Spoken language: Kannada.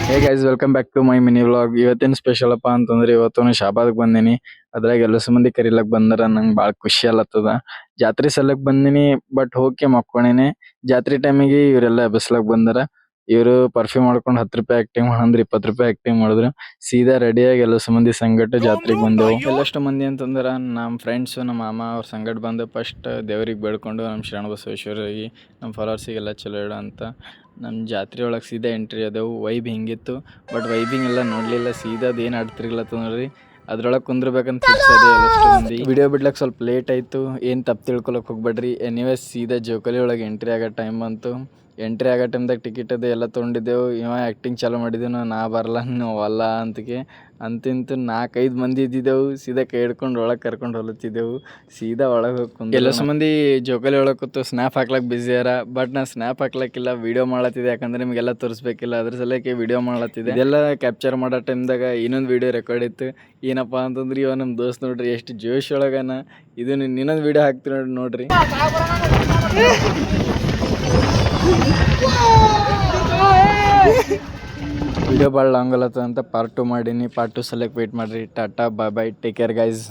Hey guys, welcome back to my mini vlog. ಇವತ್ತಿನ ಸ್ಪೆಷಲ್ ಅಪ್ಪ ಅಂತಂದ್ರೆ ಇವತ್ತು ಶಾಬಾದ್ಗೆ ಬಂದಿನಿ. ಅದ್ರಾಗ ಎಲ್ಲ ಮಂದಿ ಕರಿಲಕ್ ಬಂದಾರ. ನಂಗೆ ಭಾಳ ಖುಷಿ ಅಲ್ಲತ್ತದ. ಜಾತ್ರೆ ಸಲಕ್ ಬಂದಿನಿ, ಬಟ್ ಹೋಗಿ ಮಕ್ಕೊಂಡಿನಿ. ಜಾತ್ರೆ ಟೈಮಿಗೆ ಇವರೆಲ್ಲ ಎಬ್ಬಿಸ್ಲಕ್ ಬಂದಾರ. ಇವರು ಪರ್ಫ್ಯೂಮ್ ಮಾಡ್ಕೊಂಡು 10 ರೂಪಾಯಿ ಆಕ್ಟಿಂಗ್ ಮಾಡಂದ್ರೆ 20 ರೂಪಾಯಿ ಆಕ್ಟಿಂಗ್ ಮಾಡಿದ್ರು. ಸೀದಾ ರೆಡಿಯಾಗಿ ಎಲ್ಲ ಮಂದಿ ಸಂಗಟ ಜಾತ್ರೆಗೆ ಬಂದೆವು. ಎಲ್ಲಷ್ಟು ಮಂದಿ ಅಂತಂದ್ರೆ ನಮ್ಮ ಫ್ರೆಂಡ್ಸ್, ನಮ್ಮ ಮಾಮ ಅವ್ರ ಸಂಗಟ ಬಂದು ಫಸ್ಟ್ ದೇವ್ರಿಗೆ ಬೇಡ್ಕೊಂಡು ನಮ್ಮ ಶರಣ ಬಸವೇಶ್ವರಿಗೆ, ನಮ್ಮ ಫಾಲೋವರ್ಸಿಗೆಲ್ಲ ಚಲೋ ಇಡು ಅಂತ ನಮ್ಮ ಜಾತ್ರೆ ಒಳಗೆ ಸೀದಾ ಎಂಟ್ರಿ ಅದೇವು. ವೈಬ್ ಹಿಂಗಿತ್ತು, ಬಟ್ ವೈಬಿಂಗ್ ಎಲ್ಲ ನೋಡಲಿಲ್ಲ. ಸೀದಾ ಅದು ಏನು ಆಡ್ತಿರ್ಲತ್ತ ನೋಡ್ರಿ, ಅದ್ರೊಳಗೆ ಕುಂದ್ರಬೇಕಂತ ಫಿಕ್ಸ್ ಅದೇ ಎಲ್ಲಷ್ಟು ಮಂದಿ. ವಿಡಿಯೋ ಬಿಡ್ಲಕ್ಕೆ ಸ್ವಲ್ಪ ಲೇಟ್ ಆಯಿತು, ಏನು ತಪ್ಪು ತಿಳ್ಕೊಳಕ್ಕೆ ಹೋಗ್ಬೇಡ್ರಿ. ಎನಿವೇಸ್ ಸೀದಾ ಜೋಕಾಲಿ ಒಳಗೆ ಎಂಟ್ರಿ ಆಗೋ ಟೈಮ್ ಬಂತು. ಎಂಟ್ರಿ ಆಗೋ ಟೈಮ್ದಾಗ ಟಿಕೆಟ್ ಅದು ಎಲ್ಲ ತೊಗೊಂಡಿದ್ದೆವು. ಇವ ಆ್ಯಕ್ಟಿಂಗ್ ಚಾಲೂ ಮಾಡಿದ್ದೆವು, ನಾ ಬರಲ್ಲ ನೀವು ಅಲ್ಲ ಅಂತಕ್ಕೆ. ಅಂತಿಂತು 4-5 ಮಂದಿ ಇದ್ದಿದ್ದೆವು. ಸೀದಾ ಕೈ ಹಿಡ್ಕೊಂಡು ಒಳಗೆ ಕರ್ಕೊಂಡು ಹೊಲತ್ತಿದ್ದೆವು. ಸೀದಾ ಒಳಗೆ ಹೋಗಿ ಕುಂತ ಎಲ್ಲ ಮಂದಿ ಜೋಕಾಲಿ ಒಳಗೆ ಕೂತು ಸ್ನ್ಯಾಪ್ ಹಾಕ್ಲಕ್ಕೆ ಬಿಸಿ ಯಾರ. ಬಟ್ ನಾ ಸ್ನ್ಯಾಪ್ ಹಾಕ್ಲಕ್ಕಿಲ್ಲ, ವೀಡಿಯೋ ಮಾಡತ್ತಿದ್ದೆ. ಯಾಕಂದ್ರೆ ನಿಮಗೆಲ್ಲ ತೋರಿಸ್ಬೇಕಿಲ್ಲ, ಅದ್ರ ಸಲಕ್ಕೆ ವೀಡಿಯೋ ಮಾಡತ್ತಿದ್ದೆ. ಇದೆಲ್ಲ ಕ್ಯಾಪ್ಚರ್ ಮಾಡೋ ಟೈಮ್ದಾಗ ಇನ್ನೊಂದು ವೀಡಿಯೋ ರೆಕಾರ್ಡ್ ಇತ್ತು. ಏನಪ್ಪ ಅಂತಂದ್ರೆ ಇವ ನಮ್ಮ ದೋಸ್ತ್ ನೋಡ್ರಿ ಎಷ್ಟು ಜೋಶ್ ಒಳಗನ. ಇದು ಇನ್ನೊಂದು ವೀಡಿಯೋ ಹಾಕ್ತೀನಿ ನೋಡ್ರಿ. ವಿಡಿಯೋ ಭಾಳ ಲಾಂಗ್ ಅಲ್ಲತ್ತ ಅಂತ ಪಾರ್ಟ್ 2 ಮಾಡೀನಿ. ಪಾರ್ಟ್ 2 ಸಲಕ್ಕೆ ವೇಟ್ ಮಾಡಿರಿ. ಟಾಟಾ, ಬಾಯ್ ಬಾಯ್, ಟೇಕ್ ಕೇರ್ ಗೈಸ್.